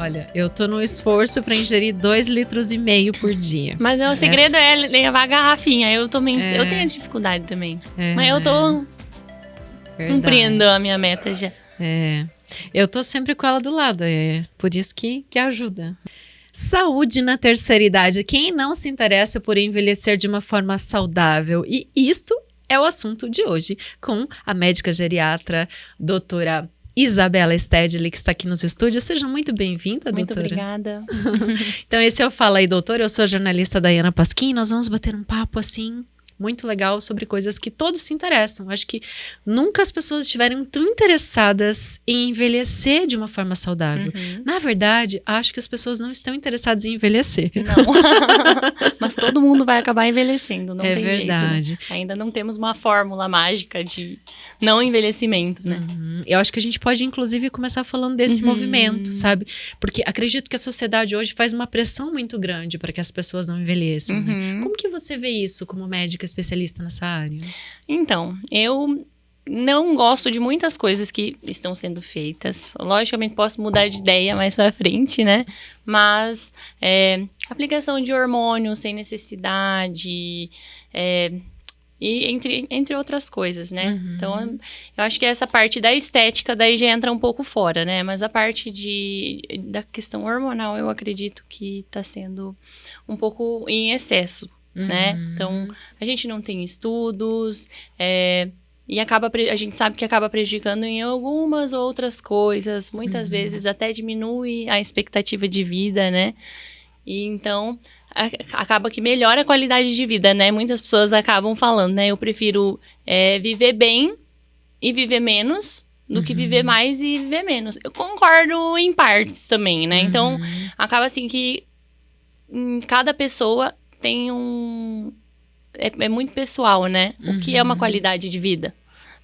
Olha, eu tô no esforço pra ingerir 2,5 litros por dia. Mas o segredo é levar a garrafinha. Eu também, eu tenho dificuldade também. Mas eu tô cumprindo a minha meta já. Eu tô sempre com ela do lado, por isso que ajuda. Saúde na terceira idade. Quem não se interessa por envelhecer de uma forma saudável? E isso é o assunto de hoje, com a médica geriatra, doutora Isabela Stedley, que está aqui nos estúdios. Seja muito bem-vinda, doutora. Muito obrigada. Então, esse é o Fala aí, doutora. Eu sou a jornalista Dayana Pasquim. Nós vamos bater um papo, assim, muito legal sobre coisas que todos se interessam. Acho que nunca as pessoas estiveram tão interessadas em envelhecer de uma forma saudável. Na verdade, acho que as pessoas não estão interessadas em envelhecer. Não. Mas todo mundo vai acabar envelhecendo, não tem verdade. jeito. Né? Ainda não temos uma fórmula mágica de não envelhecimento, né? Eu acho que a gente pode, inclusive, começar falando desse movimento, sabe? Porque acredito que a sociedade hoje faz uma pressão muito grande para que as pessoas não envelheçam. Né? Como que você vê isso como médica especialista nessa área? Então, eu não gosto de muitas coisas que estão sendo feitas. Logicamente, posso mudar de ideia mais pra frente, né? Mas aplicação de hormônio sem necessidade, e entre outras coisas, né? Então, eu acho que essa parte da estética daí já entra um pouco fora, né? Mas a parte da questão hormonal, eu acredito que tá sendo um pouco em excesso. Né? Então, a gente não tem estudos, e a gente sabe que acaba prejudicando em algumas outras coisas, muitas vezes até diminui a expectativa de vida, né? E então, acaba que melhora a qualidade de vida, né? Muitas pessoas acabam falando, né? Eu prefiro viver bem e viver menos do que viver mais e viver menos. Eu concordo em partes também, né? Então, acaba assim que cada pessoa tem é muito pessoal, né? O que é uma qualidade de vida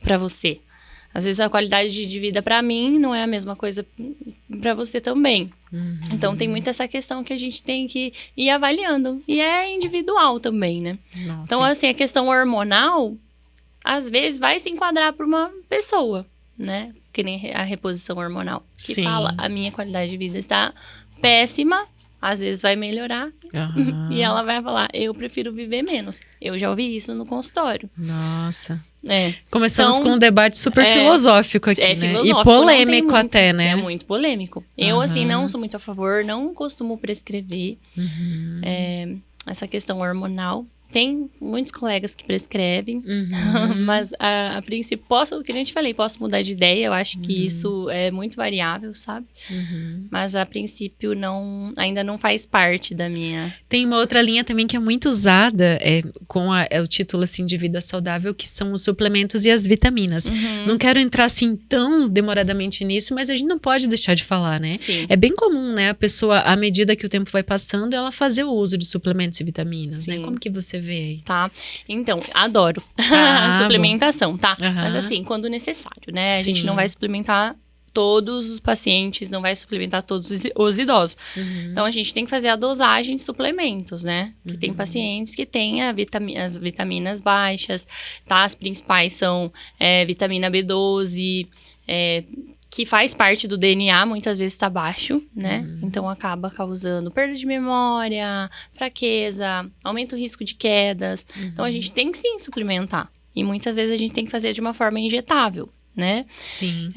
pra você? Às vezes a qualidade de vida pra mim não é a mesma coisa pra você também. Então tem muito essa questão que a gente tem que ir avaliando. E é individual também, né? Nossa. Então, assim, a questão hormonal, às vezes vai se enquadrar pra uma pessoa, né? Que nem a reposição hormonal. Que fala, a minha qualidade de vida está péssima. Às vezes vai melhorar e ela vai falar, eu prefiro viver menos. Eu já ouvi isso no consultório. Nossa. Começamos então, com um debate super filosófico aqui, né? Filosófico, e polêmico até, né? É muito polêmico. Eu, assim, não sou muito a favor, não costumo prescrever essa questão hormonal. Tem muitos colegas que prescrevem, mas a princípio, que nem eu te falei, posso mudar de ideia, eu acho que isso é muito variável, sabe? Mas a princípio ainda não faz parte da minha... Tem uma outra linha também que é muito usada, com o título assim, de vida saudável, que são os suplementos e as vitaminas. Não quero entrar assim tão demoradamente nisso, mas a gente não pode deixar de falar, né? Sim. É bem comum, né? A pessoa, à medida que o tempo vai passando, ela fazer o uso de suplementos e vitaminas, Sim. né? Como que você vê aí? Tá, então, adoro a suplementação, tá? Mas assim, quando necessário, né? A gente não vai suplementar todos os pacientes, não vai suplementar todos os idosos. Então, a gente tem que fazer a dosagem de suplementos, né? Que tem pacientes que têm as vitaminas baixas, tá? As principais são vitamina B12, que faz parte do DNA, muitas vezes está baixo, né? Então, acaba causando perda de memória, fraqueza, aumenta o risco de quedas. Então, a gente tem que sim suplementar. E muitas vezes a gente tem que fazer de uma forma injetável, né? Sim.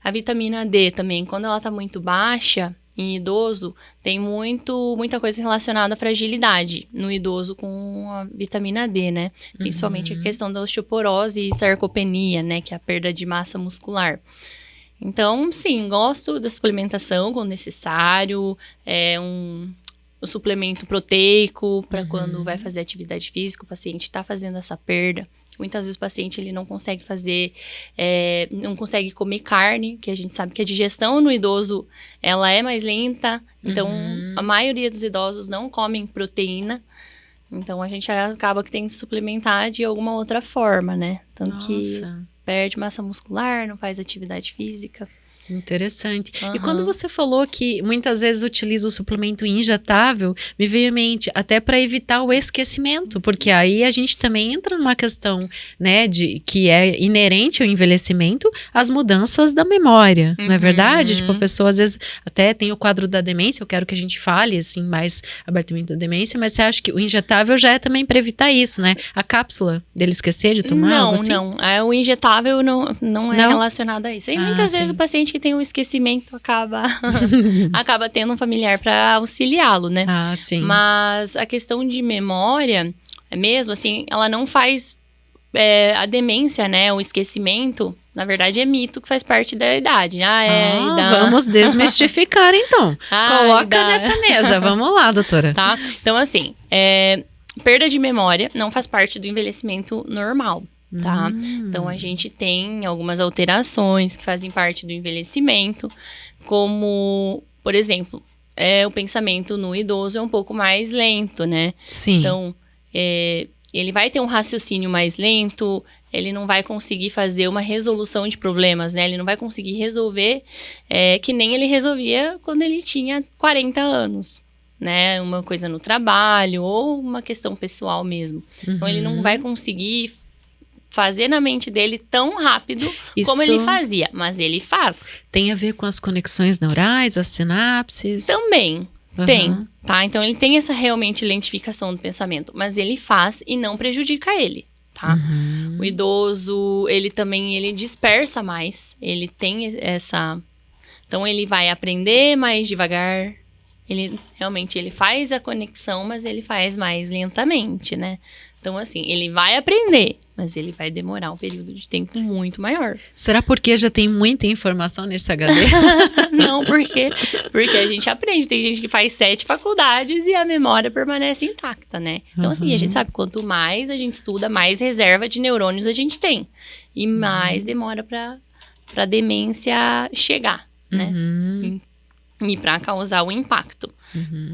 A vitamina D também, quando ela tá muito baixa, em idoso, tem muita coisa relacionada à fragilidade no idoso com a vitamina D, né? Principalmente a questão da osteoporose e sarcopenia, né? Que é a perda de massa muscular. Então, sim, gosto da suplementação quando necessário, o suplemento proteico para quando vai fazer atividade física, o paciente está fazendo essa perda. Muitas vezes o paciente ele não consegue não consegue comer carne, que a gente sabe que a digestão no idoso ela é mais lenta, então a maioria dos idosos não comem proteína. Então a gente acaba que tem que suplementar de alguma outra forma, né? Tanto que perde massa muscular, não faz atividade física. Interessante. E Aham. quando você falou que muitas vezes utiliza o suplemento injetável, me veio à mente até para evitar o esquecimento, porque aí a gente também entra numa questão, né, de que é inerente ao envelhecimento, as mudanças da memória, não é verdade? Tipo, a pessoa às vezes até tem o quadro da demência, eu quero que a gente fale assim mais abertamente da demência, mas você acha que o injetável já é também para evitar isso, né? A cápsula dele esquecer de tomar? Não, algo assim? não. O injetável não é Não? relacionado a isso. E muitas vezes sim. o paciente que tem um esquecimento acaba tendo um familiar para auxiliá-lo, né? Ah, sim. Mas a questão de memória, é mesmo assim, ela não faz a demência, né? O esquecimento, na verdade, é mito que faz parte da idade. Vamos desmistificar então. Coloca idade. nessa mesa. Vamos lá, doutora. Tá? Então, assim, perda de memória não faz parte do envelhecimento normal. Tá? Então, a gente tem algumas alterações que fazem parte do envelhecimento, como, por exemplo, o pensamento no idoso é um pouco mais lento, né? Sim. Então, ele vai ter um raciocínio mais lento, ele não vai conseguir fazer uma resolução de problemas, né? Ele não vai conseguir resolver que nem ele resolvia quando ele tinha 40 anos, né? Uma coisa no trabalho ou uma questão pessoal mesmo. Então, ele não vai conseguir fazer na mente dele tão rápido como ele fazia, mas ele faz. Tem a ver com as conexões neurais, as sinapses? Também. Tem, tá? Então, ele tem essa realmente lentificação do pensamento, mas ele faz e não prejudica ele, tá? O idoso, ele dispersa mais, ele tem essa... Então, ele vai aprender mais devagar, ele faz a conexão, mas ele faz mais lentamente, né? Então, assim, ele vai aprender, mas ele vai demorar um período de tempo muito maior. Será porque já tem muita informação nesse HD? Não, porque a gente aprende. Tem gente que faz 7 faculdades e a memória permanece intacta, né? Então, assim, a gente sabe, quanto mais a gente estuda, mais reserva de neurônios a gente tem. E mais demora pra demência chegar, né? E pra causar o impacto.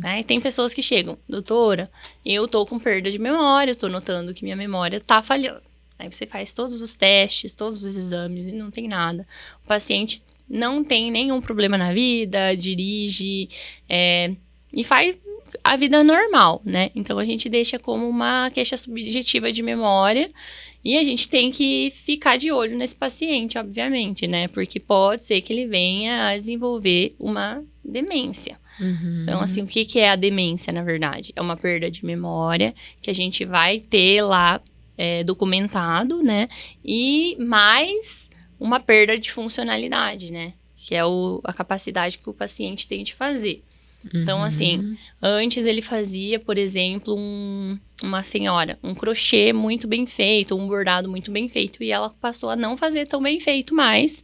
Né? E tem pessoas que chegam, doutora, eu tô com perda de memória, eu tô notando que minha memória tá falhando. Aí você faz todos os testes, todos os exames e não tem nada. O paciente não tem nenhum problema na vida, dirige e faz a vida normal, né? Então, a gente deixa como uma queixa subjetiva de memória e a gente tem que ficar de olho nesse paciente, obviamente, né? Porque pode ser que ele venha a desenvolver uma demência. Então, assim, o que é a demência, na verdade? É uma perda de memória que a gente vai ter lá documentado, né? E mais uma perda de funcionalidade, né? Que é a capacidade que o paciente tem de fazer. Então, assim, antes ele fazia, por exemplo, uma senhora, um crochê muito bem feito, um bordado muito bem feito, e ela passou a não fazer tão bem feito mais,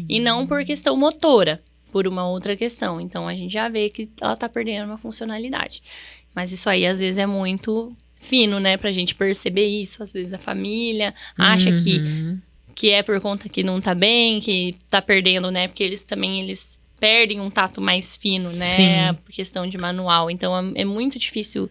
e não por questão motora, por uma outra questão. Então, a gente já vê que ela tá perdendo uma funcionalidade. Mas isso aí, às vezes, é muito fino, né, pra gente perceber isso. Às vezes, a família acha que é por conta que não tá bem, que tá perdendo, né, porque eles perdem um tato mais fino, né? Por questão de manual. Então, é muito difícil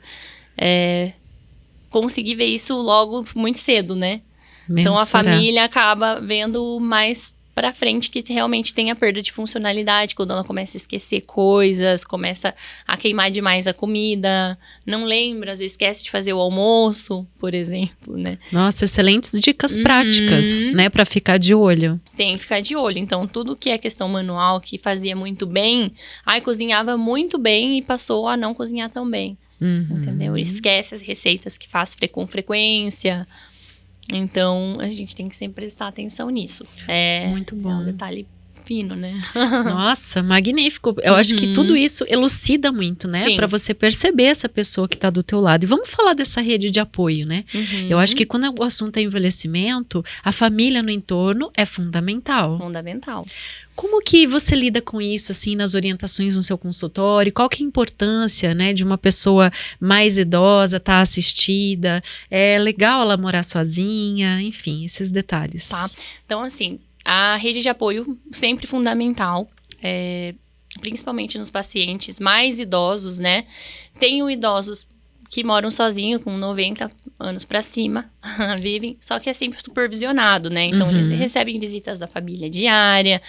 conseguir ver isso logo muito cedo, né? Então, a família acaba vendo mais pra frente que realmente tem a perda de funcionalidade, quando ela começa a esquecer coisas, começa a queimar demais a comida, não lembra, às vezes esquece de fazer o almoço, por exemplo, né? Nossa, excelentes dicas práticas, né, pra ficar de olho. Tem que ficar de olho. Então, tudo que é questão manual, que fazia muito bem, cozinhava muito bem e passou a não cozinhar tão bem, entendeu? Esquece as receitas que faz com frequência. Então, a gente tem que sempre prestar atenção nisso. Muito bom. É um detalhe fino, né? Nossa, magnífico. Eu acho que tudo isso elucida muito, né? Sim. Pra você perceber essa pessoa que tá do teu lado. E vamos falar dessa rede de apoio, né? Eu acho que quando o assunto é envelhecimento, a família no entorno é fundamental. Fundamental. Como que você lida com isso, assim, nas orientações no seu consultório? Qual que é a importância, né, de uma pessoa mais idosa estar assistida? É legal ela morar sozinha? Enfim, esses detalhes. Tá. Então, assim, a rede de apoio sempre fundamental, principalmente nos pacientes mais idosos, né? Tenho idosos que moram sozinhos, com 90 anos pra cima, vivem, só que é sempre supervisionado, né? Então, eles recebem visitas da família diária,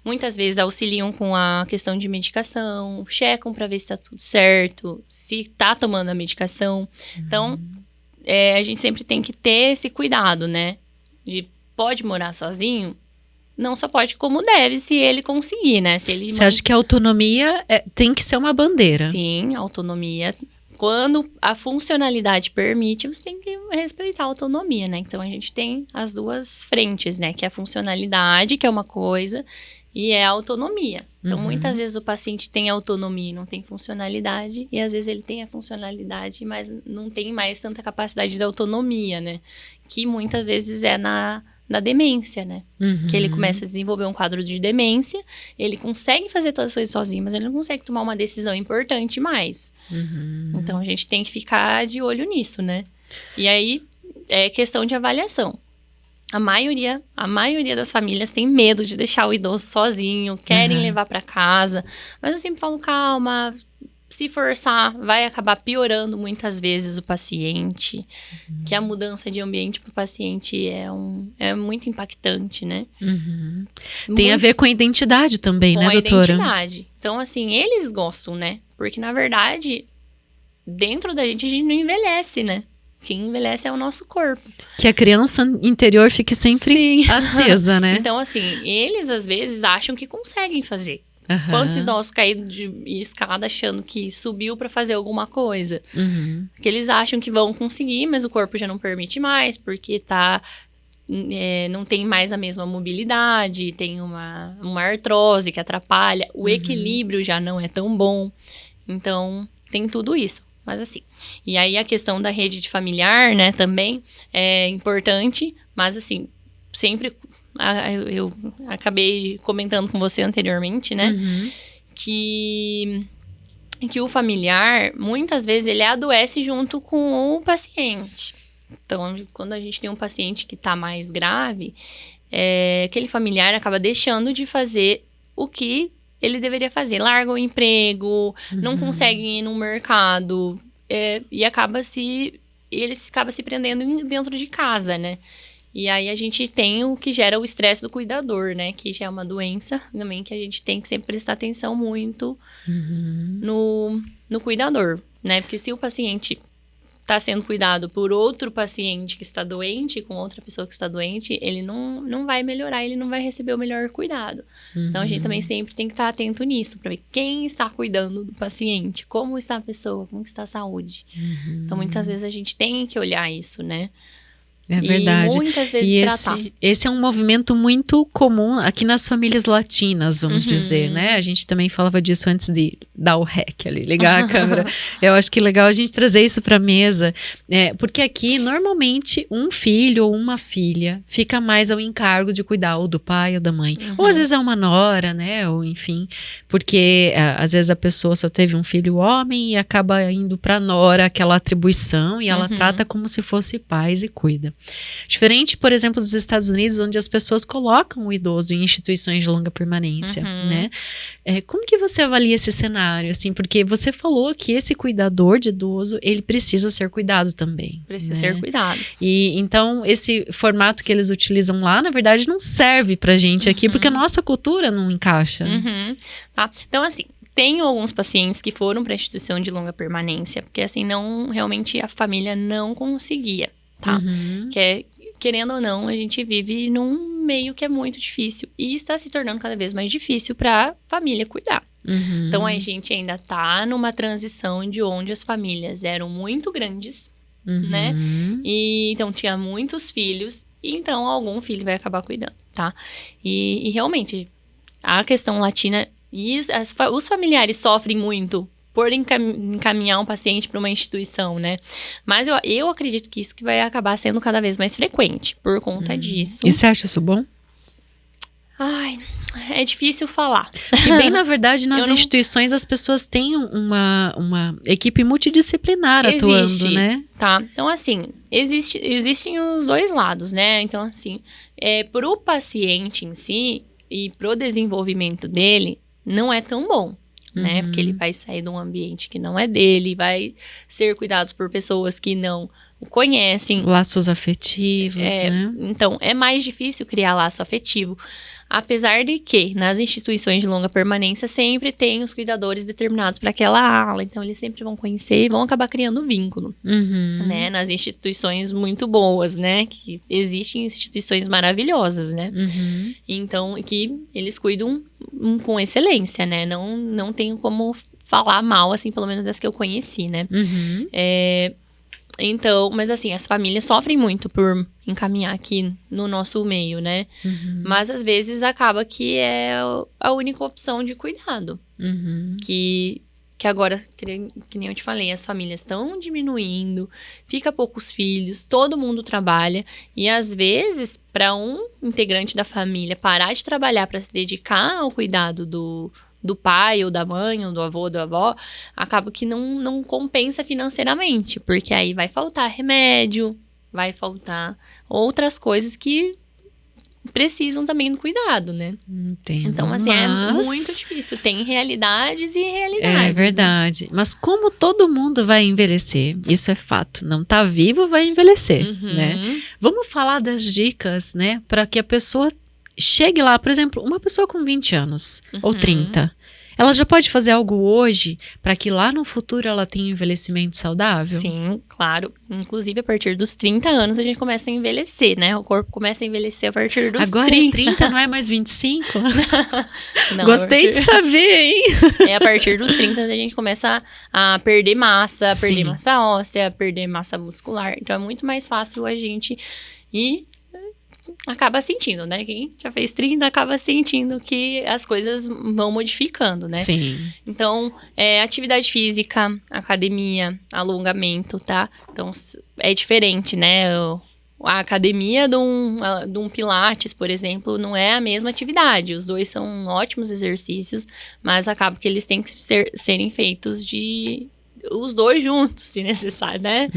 muitas vezes auxiliam com a questão de medicação, checam pra ver se tá tudo certo, se tá tomando a medicação. Então, a gente sempre tem que ter esse cuidado, né? De pode morar sozinho, não só pode como deve, se ele conseguir, né? Você acha que a autonomia tem que ser uma bandeira? Sim, autonomia. Quando a funcionalidade permite, você tem que respeitar a autonomia, né? Então, a gente tem as duas frentes, né? Que é a funcionalidade, que é uma coisa, e é a autonomia. Então, muitas vezes o paciente tem autonomia e não tem funcionalidade, e às vezes ele tem a funcionalidade, mas não tem mais tanta capacidade de autonomia, né? Que muitas vezes é na demência, né? Que ele começa a desenvolver um quadro de demência, ele consegue fazer todas as coisas sozinho, mas ele não consegue tomar uma decisão importante mais. Então, a gente tem que ficar de olho nisso, né? E aí, é questão de avaliação. A maioria das famílias tem medo de deixar o idoso sozinho, querem levar para casa, mas eu sempre falo, calma, se forçar, vai acabar piorando muitas vezes o paciente, que a mudança de ambiente para o paciente é muito impactante, né? Tem a ver com a identidade também, né, doutora? Com a identidade. Então, assim, eles gostam, né? Porque, na verdade, dentro da gente, a gente não envelhece, né? Quem envelhece é o nosso corpo. Que a criança interior fique sempre acesa, né? Então, assim, eles às vezes acham que conseguem fazer. Quantos idosos caíram de escada achando que subiu para fazer alguma coisa. Que eles acham que vão conseguir, mas o corpo já não permite mais, porque não tem mais a mesma mobilidade, tem uma artrose que atrapalha, o equilíbrio já não é tão bom. Então, tem tudo isso. Mas assim, e aí a questão da rede de familiar, né, também é importante, mas assim, sempre, eu acabei comentando com você anteriormente, né, que o familiar, muitas vezes, ele adoece junto com o paciente. Então, quando a gente tem um paciente que tá mais grave, aquele familiar acaba deixando de fazer o que ele deveria fazer, larga o emprego, não consegue ir no mercado, e ele acaba se prendendo dentro de casa, né? E aí a gente tem o que gera o estresse do cuidador, né? Que já é uma doença também que a gente tem que sempre prestar atenção muito no cuidador, né? Porque se o paciente está sendo cuidado por outro paciente que está doente, com outra pessoa que está doente, ele não vai melhorar, ele não vai receber o melhor cuidado. Então, a gente também sempre tem que estar atento nisso, para ver quem está cuidando do paciente, como está a pessoa, como está a saúde. Então, muitas vezes a gente tem que olhar isso, né? É verdade. E muitas vezes tratar. Esse é um movimento muito comum aqui nas famílias latinas, vamos dizer, né? A gente também falava disso antes de dar o REC ali, ligar a câmera. Eu acho que é legal a gente trazer isso para a mesa, porque aqui, normalmente, um filho ou uma filha fica mais ao encargo de cuidar ou do pai ou da mãe. Ou às vezes é uma nora, né? Ou enfim, porque às vezes a pessoa só teve um filho homem e acaba indo para a nora aquela atribuição e ela trata como se fosse pais e cuida. Diferente, por exemplo, dos Estados Unidos, onde as pessoas colocam o idoso em instituições de longa permanência, né? Como que você avalia esse cenário, assim? Porque você falou que esse cuidador de idoso, ele precisa ser cuidado também. Precisa ser cuidado. E então, esse formato que eles utilizam lá, na verdade, não serve pra gente aqui, porque a nossa cultura não encaixa. Tá? Então, assim, tenho alguns pacientes que foram para instituição de longa permanência, porque assim, realmente a família não conseguia. Tá? Querendo ou não, a gente vive num meio que é muito difícil e está se tornando cada vez mais difícil para a família cuidar. Então, a gente ainda tá numa transição de onde as famílias eram muito grandes, né? E então, tinha muitos filhos, e então algum filho vai acabar cuidando, tá? E realmente, a questão latina, os familiares sofrem muito por encaminhar um paciente para uma instituição, né? Mas eu acredito que isso que vai acabar sendo cada vez mais frequente por conta disso. E você acha isso bom? Ai, é difícil falar. E bem, na verdade, nas instituições as pessoas têm uma equipe multidisciplinar atuando, né? Tá, então assim, existem os dois lados, né? Então assim, para o paciente em si e pro desenvolvimento dele, não é tão bom. né? Porque ele vai sair de um ambiente que não é dele, vai ser cuidado por pessoas que não o conhecem. Laços afetivos, né? Então, é mais difícil criar laço afetivo. Apesar de que, nas instituições de longa permanência, sempre tem os cuidadores determinados para aquela ala. Então, eles sempre vão conhecer e vão acabar criando vínculo, né? Nas instituições muito boas, né? Que existem instituições maravilhosas, né? Então, que eles cuidam com excelência, né? Não tenho como falar mal, assim, pelo menos das que eu conheci, né? Então, mas assim, as famílias sofrem muito por encaminhar aqui no nosso meio, né? Mas às vezes acaba que é a única opção de cuidado. Que agora, que nem eu te falei, as famílias estão diminuindo, fica poucos filhos, todo mundo trabalha. E às vezes, para um integrante da família parar de trabalhar para se dedicar ao cuidado do pai, ou da mãe, ou do avô, ou da avó, acaba que não compensa financeiramente, porque aí vai faltar remédio, vai faltar outras coisas que precisam também do cuidado, né? Entendo, então, assim, é muito difícil. Tem realidades e realidades. É verdade. Né? Mas como todo mundo vai envelhecer, isso é fato. Não tá vivo, vai envelhecer, né? Vamos falar das dicas, né? Para que a pessoa chegue lá, por exemplo, uma pessoa com 20 anos ou 30, ela já pode fazer algo hoje para que lá no futuro ela tenha um envelhecimento saudável? Sim, claro. Inclusive, a partir dos 30 anos, a gente começa a envelhecer, né? O corpo começa a envelhecer a partir dos Agora 30. Agora 30 não é mais 25? Não, Gostei de saber, hein? A partir dos 30 a gente começa a perder massa, perder massa óssea, perder massa muscular. Então, é muito mais fácil a gente ir... acaba sentindo, né? Quem já fez 30 acaba sentindo que as coisas vão modificando, né? Sim. Então, atividade física, academia, alongamento, tá? Então, é diferente, né? A academia de um pilates, por exemplo, não é a mesma atividade. Os dois são ótimos exercícios, mas acaba que eles têm que serem feitos os dois juntos, se necessário, né?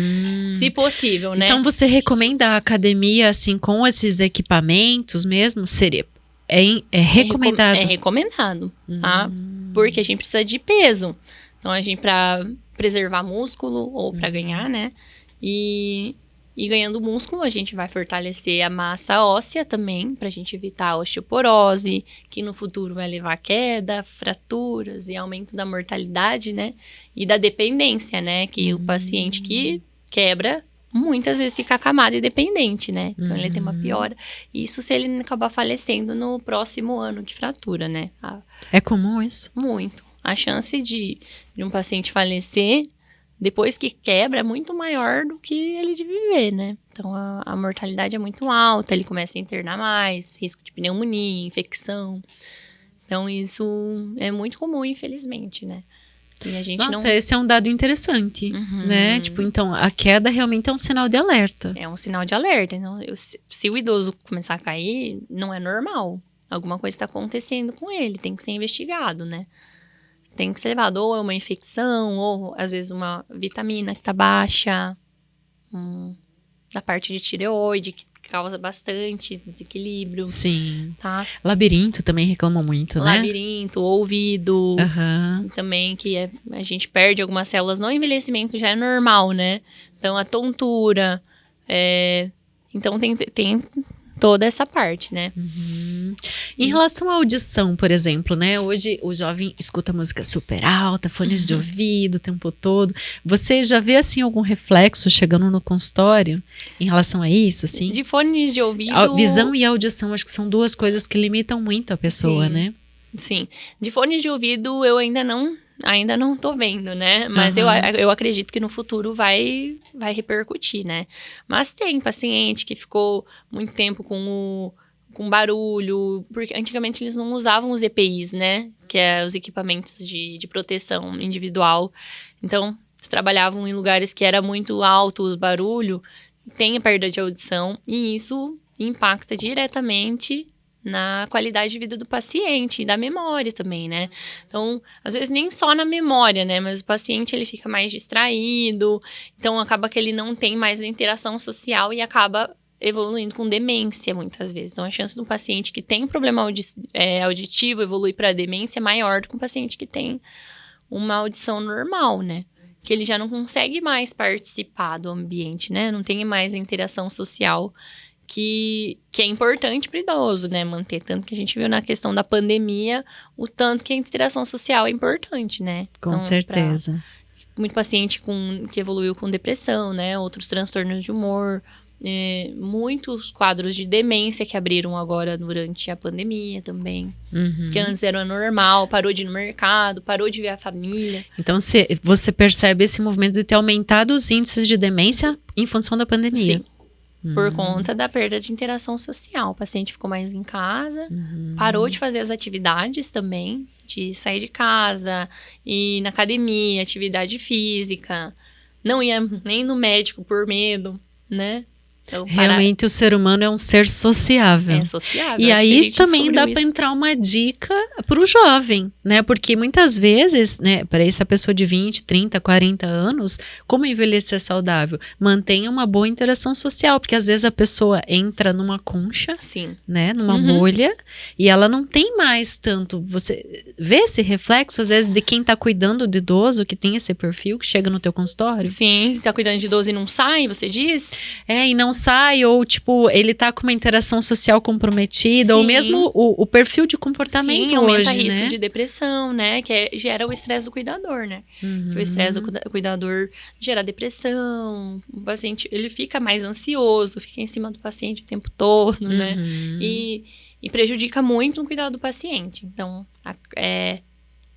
Se possível, né? Então, você recomenda a academia, assim, com esses equipamentos mesmo? Seria... É recomendado? É recomendado, tá? Porque a gente precisa de peso. Então, a gente, pra preservar músculo ou pra ganhar, né? E ganhando músculo, a gente vai fortalecer a massa óssea também, pra gente evitar a osteoporose, que no futuro vai levar a queda, fraturas e aumento da mortalidade, né? E da dependência, né? Que o paciente que quebra, muitas vezes fica acamado e dependente, né? Então, ele tem uma piora. Isso se ele acabar falecendo no próximo ano que fratura, né? É comum isso? Muito. A chance de um paciente falecer depois que quebra é muito maior do que ele de viver, né? Então, a mortalidade é muito alta, ele começa a internar mais, risco de pneumonia, infecção. Então, isso é muito comum, infelizmente, né? E a gente esse é um dado interessante, né? Tipo, então, a queda realmente é um sinal de alerta. É um sinal de alerta. Então, se o idoso começar a cair, não é normal. Alguma coisa está acontecendo com ele, tem que ser investigado, né? Tem que ser levado, ou é uma infecção, ou às vezes uma vitamina que tá baixa, da parte de tireoide, que causa bastante desequilíbrio. Sim. Tá? Labirinto também reclama muito, né? Labirinto, ouvido, também que a gente perde algumas células no envelhecimento, já é normal, né? Então, a tontura, então tem toda essa parte, né? Em relação à audição, por exemplo, né? Hoje o jovem escuta música super alta, fones de ouvido o tempo todo. Você já vê, assim, algum reflexo chegando no consultório em relação a isso, assim? De fones de ouvido... A visão e a audição, acho que são duas coisas que limitam muito a pessoa, Sim. né? Sim. De fones de ouvido, eu ainda não tô vendo, né? Mas eu acredito que no futuro vai repercutir, né? Mas tem paciente que ficou muito tempo com barulho, porque antigamente eles não usavam os EPIs, né? Que é os equipamentos de proteção individual. Então, eles trabalhavam em lugares que era muito alto o barulho, tem a perda de audição, e isso impacta diretamente na qualidade de vida do paciente e da memória também, né? Então, às vezes nem só na memória, né? Mas o paciente, ele fica mais distraído, então acaba que ele não tem mais a interação social e acaba evoluindo com demência, muitas vezes. Então, a chance de um paciente que tem um problema auditivo evoluir para demência é maior do que um paciente que tem uma audição normal, né? Que ele já não consegue mais participar do ambiente, né? Não tem mais a interação social que é importante para o idoso, né? Manter, tanto que a gente viu na questão da pandemia, o tanto que a interação social é importante, né? Com certeza. Muito paciente que evoluiu com depressão, né? Outros transtornos de humor, muitos quadros de demência que abriram agora durante a pandemia também. Que antes era normal, parou de ir no mercado, parou de ver a família. Então, você percebe esse movimento de ter aumentado os índices de demência em função da pandemia? Sim. Por conta da perda de interação social. O paciente ficou mais em casa, parou de fazer as atividades também, de sair de casa, ir na academia, atividade física. Não ia nem no médico por medo, né? Então, realmente o ser humano é um ser sociável. É sociável. E aí também dá para entrar uma dica para o jovem, né? Porque muitas vezes, né, para essa pessoa de 20, 30, 40 anos, como envelhecer saudável? Mantenha uma boa interação social, porque às vezes a pessoa entra numa concha, sim, né, numa bolha, e ela não tem mais tanto. Você vê esse reflexo, às vezes, de quem tá cuidando do idoso, que tem esse perfil, que chega no teu consultório? Sim, tá cuidando de idoso e não sai, você diz? E não sai, ou tipo, ele tá com uma interação social comprometida, ou mesmo o perfil de comportamento. Sim, aumenta hoje, risco né? de depressão, né? Que gera o estresse do cuidador, né? Que o estresse do cuidador gera depressão, o paciente, ele fica mais ansioso, fica em cima do paciente o tempo todo, né? E prejudica muito o cuidado do paciente. Então,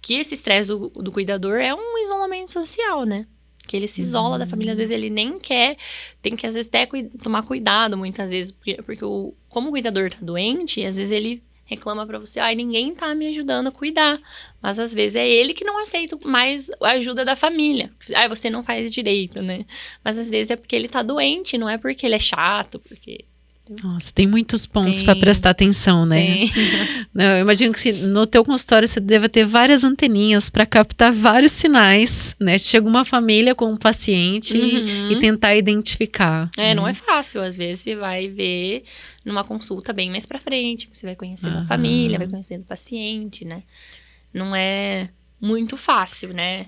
que esse estresse do cuidador é um isolamento social, né? Que ele se isola da família, às vezes ele nem quer, tem que às vezes até tomar cuidado muitas vezes, porque como o cuidador tá doente, às vezes ele reclama pra você, ninguém tá me ajudando a cuidar, mas às vezes é ele que não aceita mais a ajuda da família, você não faz direito, né, mas às vezes é porque ele tá doente, não é porque ele é chato, porque... Nossa, tem muitos pontos para prestar atenção, né? Eu imagino que no teu consultório você deve ter várias anteninhas para captar vários sinais, né? Chega uma família com um paciente e tentar identificar. Não é fácil, às vezes você vai ver numa consulta bem mais para frente, você vai conhecendo a família, vai conhecendo o paciente, né? Não é muito fácil, né?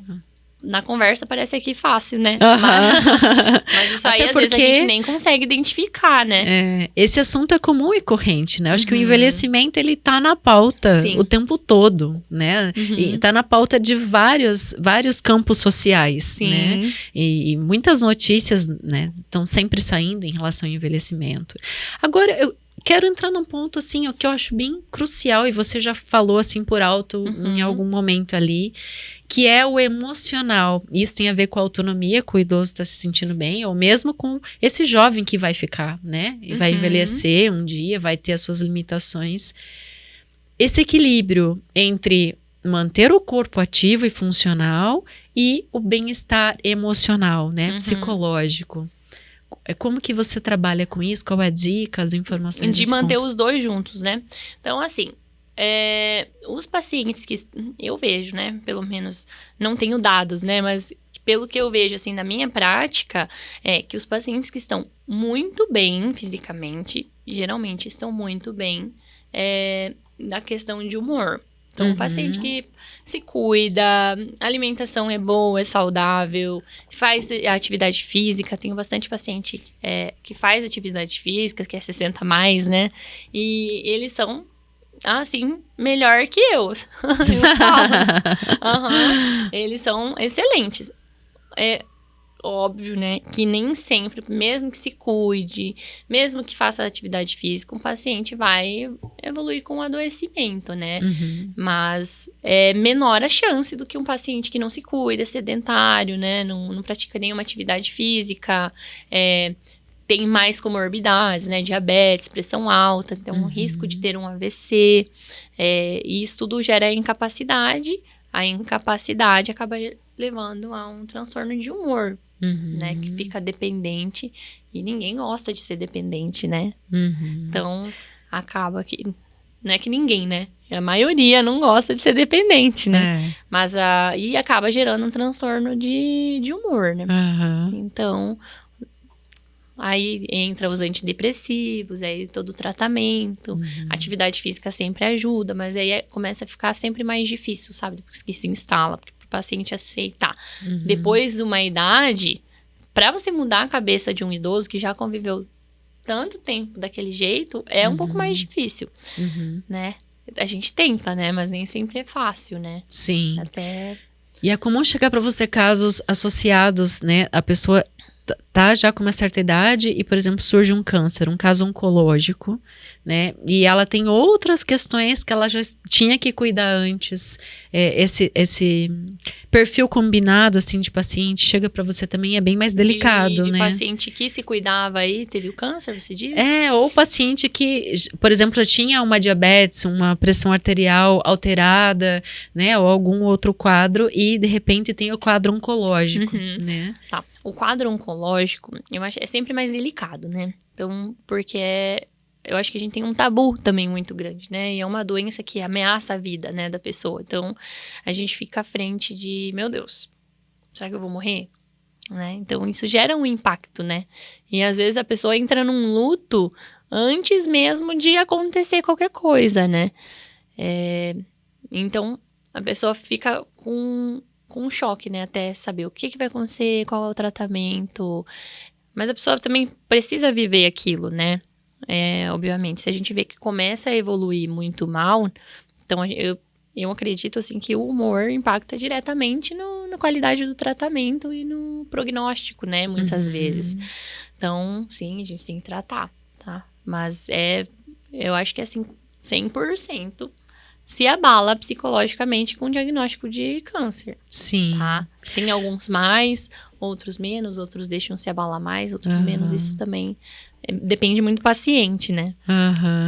Na conversa parece aqui fácil, né? Mas isso aí, às vezes, a gente nem consegue identificar, né? Esse assunto é comum e corrente, né? Acho que o envelhecimento, ele tá na pauta o tempo todo, né? E tá na pauta de vários campos sociais, né? E muitas notícias, né, estão sempre saindo em relação ao envelhecimento. Agora, eu quero entrar num ponto, assim, que eu acho bem crucial, e você já falou, assim, por alto em algum momento ali, que é o emocional. Isso tem a ver com a autonomia, com o idoso estar se sentindo bem, ou mesmo com esse jovem que vai ficar, né? E vai envelhecer um dia, vai ter as suas limitações. Esse equilíbrio entre manter o corpo ativo e funcional e o bem-estar emocional, né? Psicológico. Como que você trabalha com isso? Qual é a dica, as informações? De manter os dois juntos, né? Então, assim, os pacientes que eu vejo, né? Pelo menos, não tenho dados, né? Mas pelo que eu vejo, assim, na minha prática, é que os pacientes que estão muito bem fisicamente, geralmente estão muito bem na questão de humor. Então, um paciente que se cuida, a alimentação é boa, é saudável, faz atividade física. Tenho bastante paciente que faz atividade física, que é 60 a mais, né? E eles são, assim, melhor que eu. Eu falo. Eles são excelentes. Óbvio, né, que nem sempre, mesmo que se cuide, mesmo que faça atividade física, um paciente vai evoluir com adoecimento, né? Mas é menor a chance do que um paciente que não se cuida, é sedentário, né? Não pratica nenhuma atividade física, tem mais comorbidades, né? Diabetes, pressão alta, então o risco de ter um AVC, e isso tudo gera incapacidade. A incapacidade acaba levando a um transtorno de humor, né? Que fica dependente, e ninguém gosta de ser dependente, né? Então, acaba que... Não é que ninguém, né? A maioria não gosta de ser dependente, né? Mas aí acaba gerando um transtorno de humor, né? Então, Aí entra os antidepressivos, aí todo o tratamento, atividade física sempre ajuda, mas aí começa a ficar sempre mais difícil, sabe? Depois que se instala, para o paciente aceitar. Depois de uma idade, para você mudar a cabeça de um idoso que já conviveu tanto tempo daquele jeito, é um pouco mais difícil, né? A gente tenta, né? Mas nem sempre é fácil, né? Sim. Até... E é comum chegar para você casos associados, né? A pessoa tá já com uma certa idade e, por exemplo, surge um câncer, um caso oncológico, né? E ela tem outras questões que ela já tinha que cuidar antes. Esse perfil combinado, assim, de paciente chega para você também é bem mais delicado, de né? paciente que se cuidava aí, teve o câncer, você diz? Ou paciente que, por exemplo, já tinha uma diabetes, uma pressão arterial alterada, né? Ou algum outro quadro e, de repente, tem o quadro oncológico, né? Tá. O quadro oncológico, eu acho, é sempre mais delicado, né? Então, porque eu acho que a gente tem um tabu também muito grande, né? E é uma doença que ameaça a vida, né, da pessoa. Então, a gente fica à frente de, meu Deus, será que eu vou morrer? Né? Então, isso gera um impacto, né? E às vezes a pessoa entra num luto antes mesmo de acontecer qualquer coisa, né? Então, a pessoa fica com um choque, né? Até saber o que vai acontecer, qual é o tratamento. Mas a pessoa também precisa viver aquilo, né? Obviamente, se a gente vê que começa a evoluir muito mal, então eu acredito, assim, que o humor impacta diretamente na qualidade do tratamento e no prognóstico, né? Muitas vezes. Então, sim, a gente tem que tratar, tá? Mas eu acho que, assim, 100% se abala psicologicamente com o diagnóstico de câncer. Sim. Tá? Tem alguns mais, outros menos, outros deixam se abalar mais, outros menos. Isso também depende muito do paciente, né?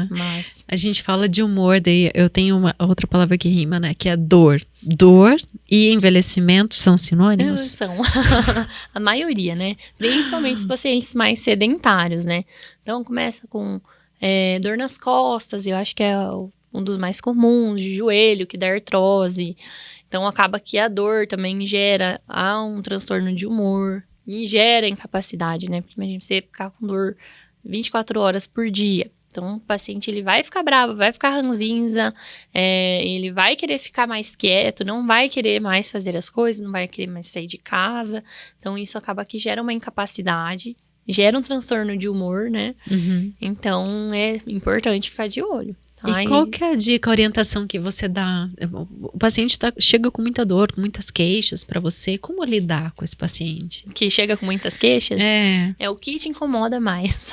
Mas... A gente fala de humor, daí eu tenho uma outra palavra que rima, né? Que é dor. Dor e envelhecimento são sinônimos? São. A maioria, né? Principalmente os pacientes mais sedentários, né? Então, começa com dor nas costas, eu acho que é um dos mais comuns, de joelho, que dá artrose. Então, acaba que a dor também gera um transtorno de humor e gera incapacidade, né? Porque imagina você ficar com dor 24 horas por dia. Então, o paciente ele vai ficar bravo, vai ficar ranzinza, ele vai querer ficar mais quieto, não vai querer mais fazer as coisas, não vai querer mais sair de casa. Então, isso acaba que gera uma incapacidade, gera um transtorno de humor, né? Então, é importante ficar de olho. E qual que é a dica, a orientação que você dá? O paciente chega com muita dor, com muitas queixas para você. Como lidar com esse paciente? Que chega com muitas queixas? É o que te incomoda mais.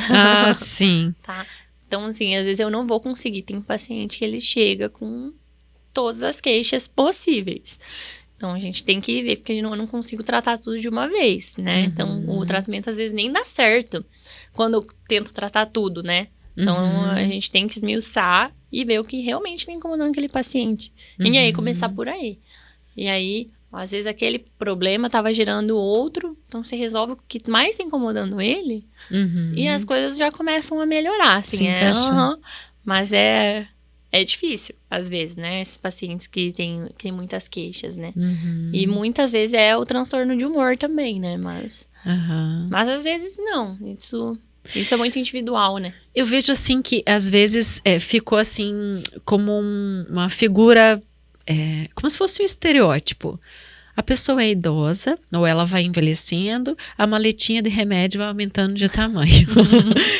Sim. Tá? Então, assim, às vezes eu não vou conseguir. Tem um paciente que ele chega com todas as queixas possíveis. Então, a gente tem que ver, porque eu não consigo tratar tudo de uma vez, né? Então, o tratamento às vezes nem dá certo quando eu tento tratar tudo, né? Então, a gente tem que esmiuçar e ver o que realmente está incomodando aquele paciente. E aí, começar por aí. E aí, às vezes, aquele problema estava gerando outro, então você resolve o que mais está incomodando ele e as coisas já começam a melhorar, assim. Mas é difícil, às vezes, né? Esses pacientes que têm muitas queixas, né? E muitas vezes é o transtorno de humor também, né? Mas às vezes não. Isso é muito individual, né? Eu vejo assim que às vezes ficou assim como uma figura, como se fosse um estereótipo. A pessoa é idosa, ou ela vai envelhecendo, a maletinha de remédio vai aumentando de tamanho.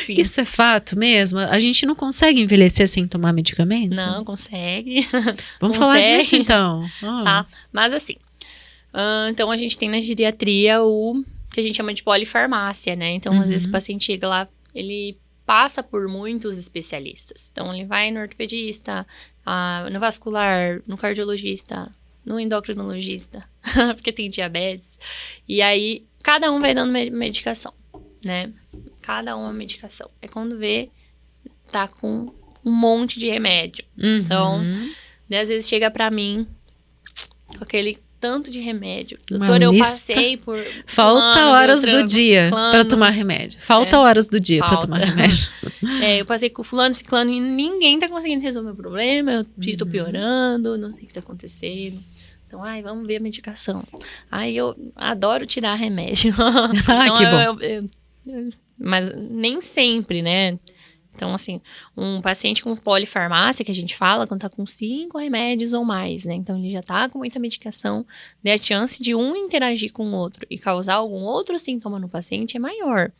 Sim. Isso é fato mesmo? A gente não consegue envelhecer sem tomar medicamento? Não, consegue. Vamos falar disso então. Tá, mas assim, então a gente tem na geriatria o que a gente chama de polifarmácia, né? Então, às vezes o paciente chega lá, ele passa por muitos especialistas. Então, ele vai no ortopedista, no vascular, no cardiologista, no endocrinologista, porque tem diabetes. E aí, cada um vai dando medicação, né? Cada uma medicação. É quando vê, tá com um monte de remédio. Então, às vezes chega pra mim com aquele tanto de remédio. Doutor, eu passei por... Falta horas do dia para tomar remédio. Falta horas do dia para tomar remédio. Eu passei com fulano, ciclano e ninguém tá conseguindo resolver o problema. Eu tô piorando, não sei o que tá acontecendo. Então, vamos ver a medicação. Eu adoro tirar remédio. Então, que bom. Mas nem sempre, né? Então, assim, um paciente com polifarmácia, que a gente fala, quando tá com 5 remédios ou mais, né? Então, ele já tá com muita medicação, daí a chance de um interagir com o outro e causar algum outro sintoma no paciente é maior.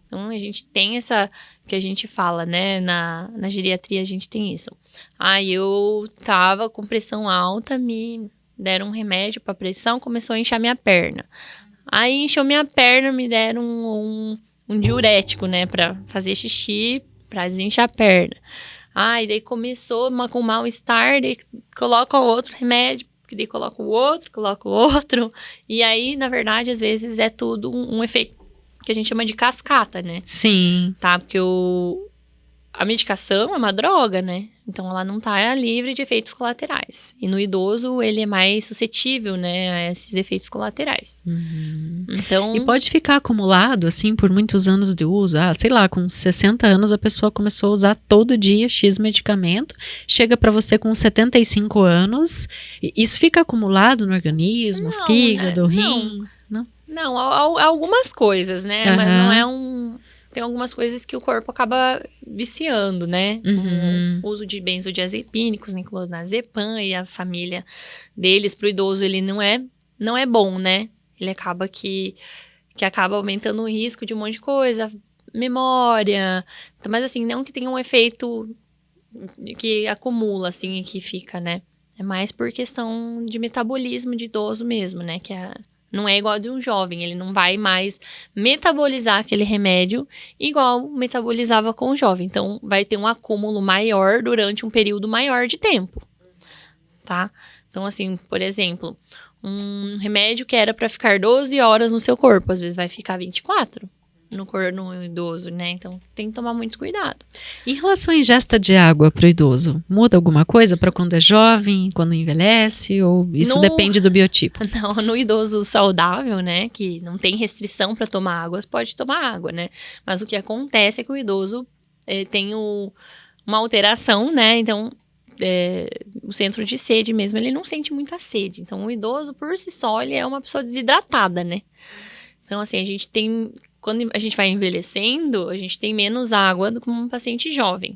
Então, a gente tem essa, que a gente fala, né? Na geriatria, a gente tem isso. Eu tava com pressão alta, me deram um remédio pra pressão, começou a inchar minha perna. Aí, inchou minha perna, me deram um diurético, né? Pra fazer xixi, pra desinchar a perna. E daí começou com mal-estar, daí coloca outro remédio, daí coloca o outro. E aí, na verdade, às vezes é tudo um efeito que a gente chama de cascata, né? Sim. Tá? Porque a medicação é uma droga, né? Então, ela não tá livre de efeitos colaterais. E no idoso, ele é mais suscetível, né, a esses efeitos colaterais. Então... E pode ficar acumulado, assim, por muitos anos de uso. Sei lá, com 60 anos a pessoa começou a usar todo dia X medicamento, chega para você com 75 anos, e isso fica acumulado no organismo, fígado, rim? Não, algumas coisas, né? Mas não é tem algumas coisas que o corpo acaba viciando, né? O uso de benzodiazepínicos, né? Clonazepam e a família deles pro idoso, ele não é bom, né? Ele acaba que acaba aumentando o risco de um monte de coisa, memória, mas assim, não que tenha um efeito que acumula, assim, e que fica, né? É mais por questão de metabolismo de idoso mesmo, né? Não é igual de um jovem, ele não vai mais metabolizar aquele remédio igual metabolizava com o jovem. Então, vai ter um acúmulo maior durante um período maior de tempo, tá? Então, assim, por exemplo, um remédio que era para ficar 12 horas no seu corpo, às vezes vai ficar 24 no idoso, né? Então, tem que tomar muito cuidado. Em relação à ingesta de água para o idoso, muda alguma coisa para quando é jovem, quando envelhece? Ou isso depende do biotipo? Não, no idoso saudável, né? Que não tem restrição para tomar água, pode tomar água, né? Mas o que acontece é que o idoso tem uma alteração, né? Então, o centro de sede mesmo, ele não sente muita sede. Então, o idoso, por si só, ele é uma pessoa desidratada, né? Então, assim, quando a gente vai envelhecendo, a gente tem menos água do que um paciente jovem.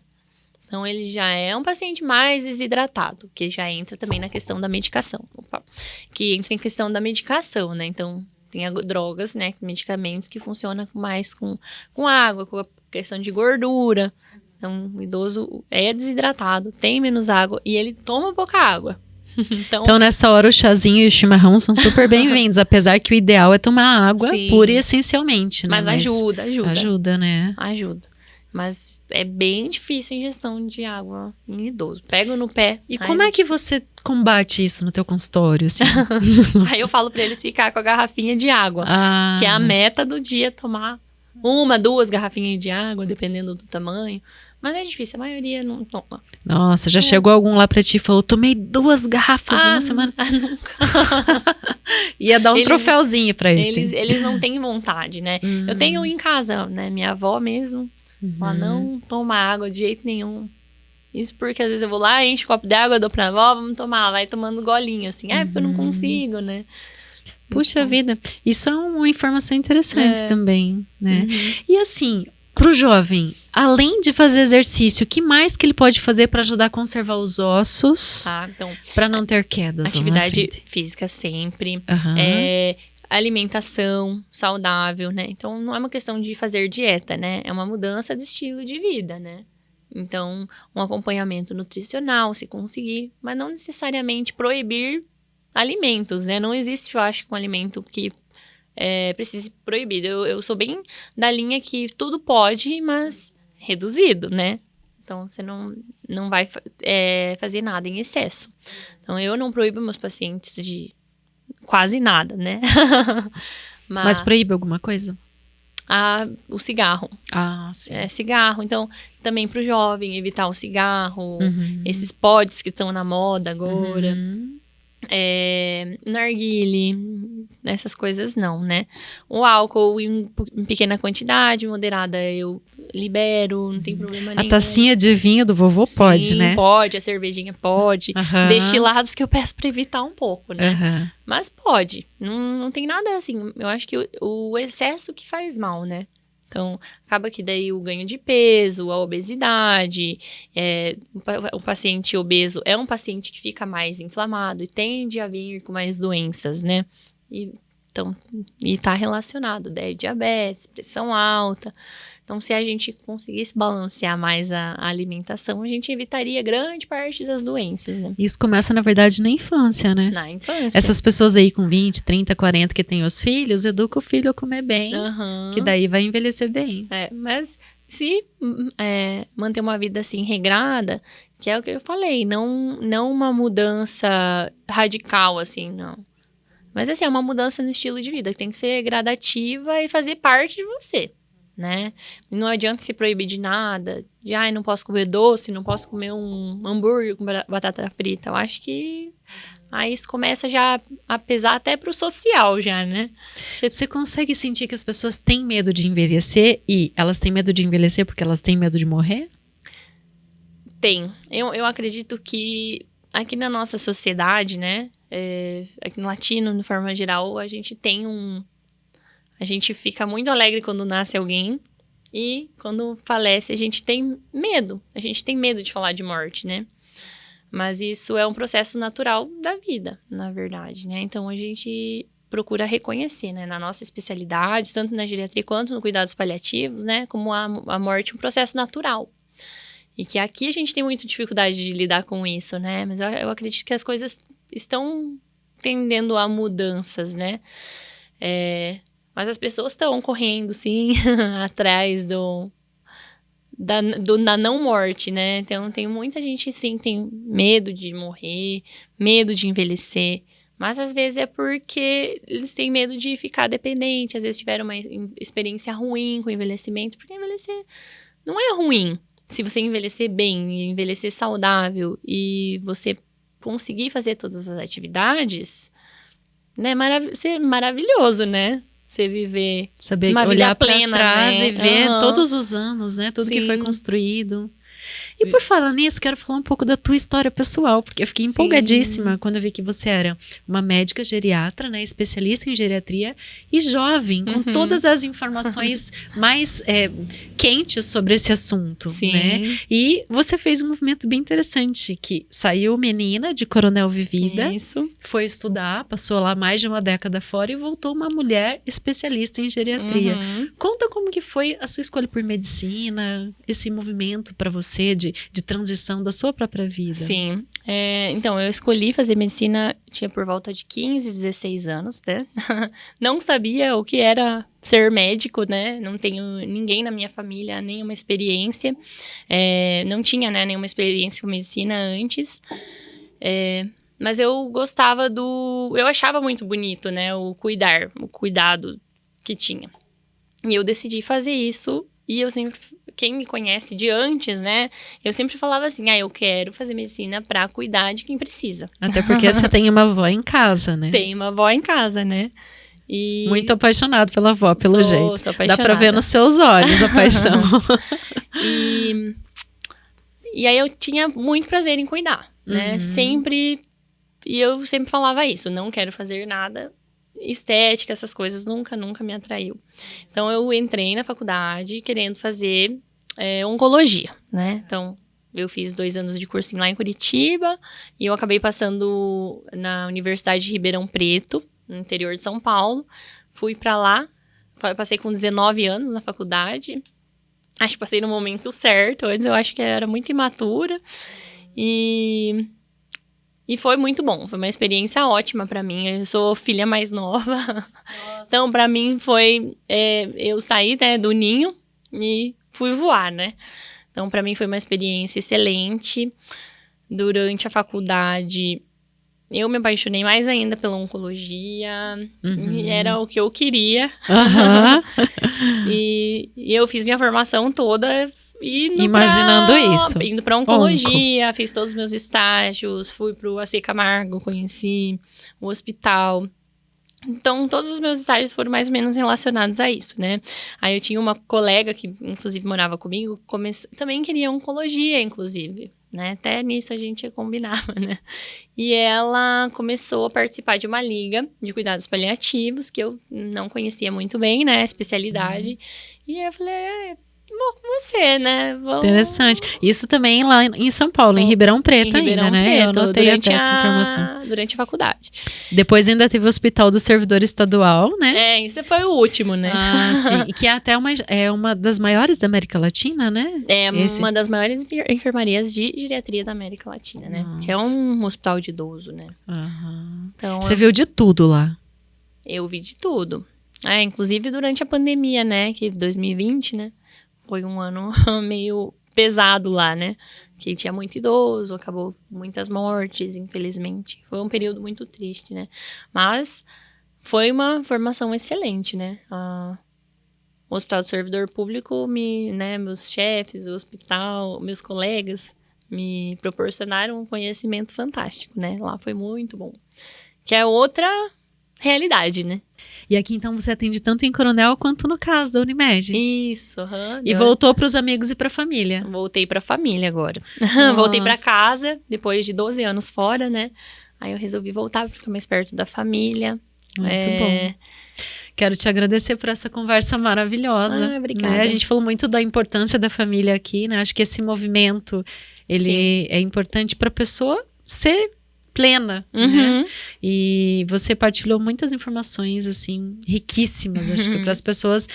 Então, ele já é um paciente mais desidratado, que já entra também na questão da medicação. Que entra em questão da medicação, né? Então, tem drogas, né? Medicamentos que funcionam mais com água, com a questão de gordura. Então, o idoso é desidratado, tem menos água e ele toma pouca água. Então, nessa hora, o chazinho e o chimarrão são super bem-vindos, apesar que o ideal é tomar água pura e essencialmente, né? Mas ajuda. Ajuda, né? Ajuda. Mas é bem difícil a ingestão de água em idoso. Pego no pé. E como é que você combate isso no teu consultório, assim? Aí eu falo pra eles ficar com a garrafinha de água. Que é a meta do dia, tomar 1, 2 garrafinhas de água, dependendo do tamanho. Mas é difícil, a maioria não toma. Nossa, já chegou algum lá pra ti e falou, tomei 2 garrafas em uma semana? Nunca. Ia dar um troféuzinho pra eles. Eles não têm vontade, né? Eu tenho em casa, né? Minha avó mesmo, ela não toma água de jeito nenhum. Isso porque às vezes eu vou lá, encho o copo d'água, dou pra avó, vamos tomar. Ela vai tomando golinho, assim. Porque eu não consigo, né? Puxa vida, isso é uma informação interessante também, né? E assim, pro jovem, além de fazer exercício, o que mais que ele pode fazer para ajudar a conservar os ossos, então, para não ter quedas? Atividade física sempre, alimentação saudável, né? Então, não é uma questão de fazer dieta, né? É uma mudança de estilo de vida, né? Então, um acompanhamento nutricional, se conseguir, mas não necessariamente proibir alimentos, né? Não existe, eu acho, um alimento que precise ser proibido. Eu sou bem da linha que tudo pode, mas reduzido, né? Então, você não vai fazer nada em excesso. Então, eu não proíbo meus pacientes de quase nada, né? Mas proíbe alguma coisa? O cigarro. Sim. Cigarro. Então, também pro jovem, evitar o cigarro. Esses pods que estão na moda agora. Narguile, essas coisas não, né? O álcool em pequena quantidade, moderada, eu libero, não tem problema nenhum. A tacinha de vinho do vovô pode, né? Pode, a cervejinha pode. Destilados que eu peço pra evitar um pouco, né? Mas pode, não tem nada assim. Eu acho que o excesso que faz mal, né? Então, acaba que daí o ganho de peso, a obesidade, o paciente obeso é um paciente que fica mais inflamado e tende a vir com mais doenças, né? E tá relacionado, né? Diabetes, pressão alta. Então, se a gente conseguisse balancear mais a alimentação, a gente evitaria grande parte das doenças, né? Isso começa, na verdade, na infância, né? Na infância. Essas pessoas aí com 20, 30, 40 que têm os filhos, educa o filho a comer bem, que daí vai envelhecer bem. Mas se manter uma vida assim regrada, que é o que eu falei, não uma mudança radical, assim, não. Mas assim, é uma mudança no estilo de vida, que tem que ser gradativa e fazer parte de você, né? Não adianta se proibir de nada, de não posso comer doce, não posso comer um hambúrguer com batata frita. Eu acho que aí isso começa já a pesar até pro social já, né? Você consegue sentir que as pessoas têm medo de envelhecer e elas têm medo de envelhecer porque elas têm medo de morrer? Tem. Eu acredito que aqui na nossa sociedade, né? Aqui no latino, de forma geral, a gente fica muito alegre quando nasce alguém e quando falece a gente tem medo. A gente tem medo de falar de morte, né? Mas isso é um processo natural da vida, na verdade, né? Então, a gente procura reconhecer, né? Na nossa especialidade, tanto na geriatria quanto no cuidados paliativos, né? Como a morte é um processo natural. E que aqui a gente tem muita dificuldade de lidar com isso, né? Mas eu acredito que as coisas estão tendendo a mudanças, né? Mas as pessoas estão correndo, sim, atrás da não morte, né? Então, tem muita gente, sim, tem medo de morrer, medo de envelhecer. Mas, às vezes, é porque eles têm medo de ficar dependente. Às vezes, tiveram uma experiência ruim com o envelhecimento. Porque envelhecer não é ruim. Se você envelhecer bem, envelhecer saudável e você conseguir fazer todas as atividades, né? Ser maravilhoso, né? Você viver saber uma olhar vida plena, para trás, né? e ver todos os anos, né? Tudo que foi construído. E por falar nisso, quero falar um pouco da tua história pessoal, porque eu fiquei empolgadíssima quando eu vi que você era uma médica geriatra, né? Especialista em geriatria e jovem, com todas as informações mais quentes sobre esse assunto, né? E você fez um movimento bem interessante, que saiu menina de Coronel Vivida, foi estudar, passou lá mais de uma década fora e voltou uma mulher especialista em geriatria. Conta como que foi a sua escolha por medicina, esse movimento para você de transição da sua própria vida. Sim. Então, eu escolhi fazer medicina, tinha por volta de 15, 16 anos, né? Não sabia o que era ser médico, né? Não tenho ninguém na minha família, nenhuma experiência. Não tinha, né, nenhuma experiência com medicina antes. Mas eu gostava eu achava muito bonito, né? O cuidado que tinha. E eu decidi fazer isso. E eu sempre, quem me conhece de antes, né? Eu sempre falava assim, eu quero fazer medicina pra cuidar de quem precisa. Até porque você tem uma avó em casa, né? Tem uma avó em casa, né? E... Muito apaixonado pela avó, pelo jeito. Sou apaixonada. Dá pra ver nos seus olhos a paixão. E aí eu tinha muito prazer em cuidar, né? Sempre... E eu sempre falava isso, não quero fazer nada... Estética, essas coisas nunca me atraiu. Então, eu entrei na faculdade querendo fazer oncologia, né? Então, eu fiz 2 anos de cursinho lá em Curitiba e eu acabei passando na Universidade de Ribeirão Preto, no interior de São Paulo. Fui pra lá, passei com 19 anos na faculdade. Acho que passei no momento certo. Antes eu acho que era muito imatura. E foi muito bom, foi uma experiência ótima pra mim. Eu sou filha mais nova. Nossa. Então, pra mim, foi... eu saí, né, do ninho e fui voar, né? Então, pra mim, foi uma experiência excelente. Durante a faculdade, eu me apaixonei mais ainda pela oncologia. E era o que eu queria. E eu fiz minha formação toda... Imaginando isso. Indo pra oncologia, fiz todos os meus estágios, fui pro AC Camargo, conheci o hospital. Então, todos os meus estágios foram mais ou menos relacionados a isso, né? Aí eu tinha uma colega que, inclusive, morava comigo, também queria oncologia, inclusive. né? Até nisso a gente combinava, né? E ela começou a participar de uma liga de cuidados paliativos, que eu não conhecia muito bem, né? A especialidade. E aí eu falei, vou com você, né? Vamos... Interessante. Isso também lá em São Paulo, em Ribeirão Preto ainda, né? Eu anotei até essa informação. Durante a faculdade. Depois ainda teve o Hospital do Servidor Estadual, né? Esse foi o último, né? Sim. E que é até uma das maiores da América Latina, né? Uma das maiores enfermarias de geriatria da América Latina, né? Nossa. Que é um hospital de idoso, né? Então, você viu de tudo lá? Eu vi de tudo. Inclusive durante a pandemia, né? Que 2020, né? Foi um ano meio pesado lá, né? Que tinha muito idoso, acabou muitas mortes, infelizmente. Foi um período muito triste, né? Mas foi uma formação excelente, né? O Hospital do Servidor Público, meus chefes, o hospital, meus colegas, me proporcionaram um conhecimento fantástico, né? Lá foi muito bom. Que é outra realidade, né? E aqui, então, você atende tanto em Coronel quanto no caso da Unimed. Isso. E voltou para os amigos e para a família. Voltei para a família agora. Voltei para casa, depois de 12 anos fora, né? Aí eu resolvi voltar para ficar mais perto da família. Muito bom. Quero te agradecer por essa conversa maravilhosa. Obrigada. Né? A gente falou muito da importância da família aqui, né? Acho que esse movimento, ele é importante para a pessoa ser plena, né? E você partilhou muitas informações, assim, riquíssimas, acho que para as pessoas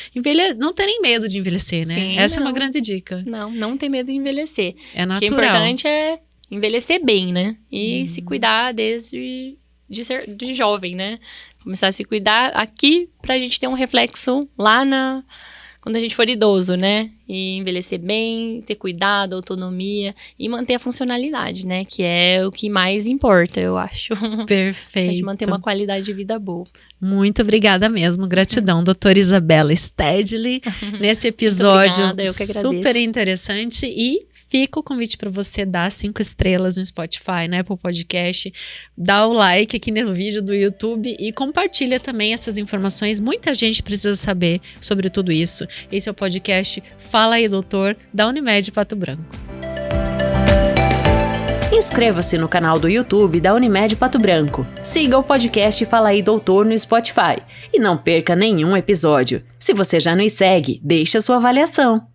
não terem medo de envelhecer, né? Sim, essa é uma grande dica. Não ter medo de envelhecer. É natural. O que é importante é envelhecer bem, né? E se cuidar desde de jovem, né? Começar a se cuidar aqui pra gente ter um reflexo lá quando a gente for idoso, né? E envelhecer bem, ter cuidado, autonomia e manter a funcionalidade, né? Que é o que mais importa, eu acho. Perfeito. A gente manter uma qualidade de vida boa. Muito obrigada mesmo, gratidão, doutora Isabela Stedley, nesse episódio super interessante. E fica o convite para você dar 5 estrelas no Spotify, no Apple Podcast, dá o like aqui no vídeo do YouTube e compartilha também essas informações. Muita gente precisa saber sobre tudo isso. Esse é o podcast Fala aí, Doutor, da Unimed Pato Branco. Inscreva-se no canal do YouTube da Unimed Pato Branco. Siga o podcast Fala aí, Doutor no Spotify. E não perca nenhum episódio. Se você já nos segue, deixe a sua avaliação.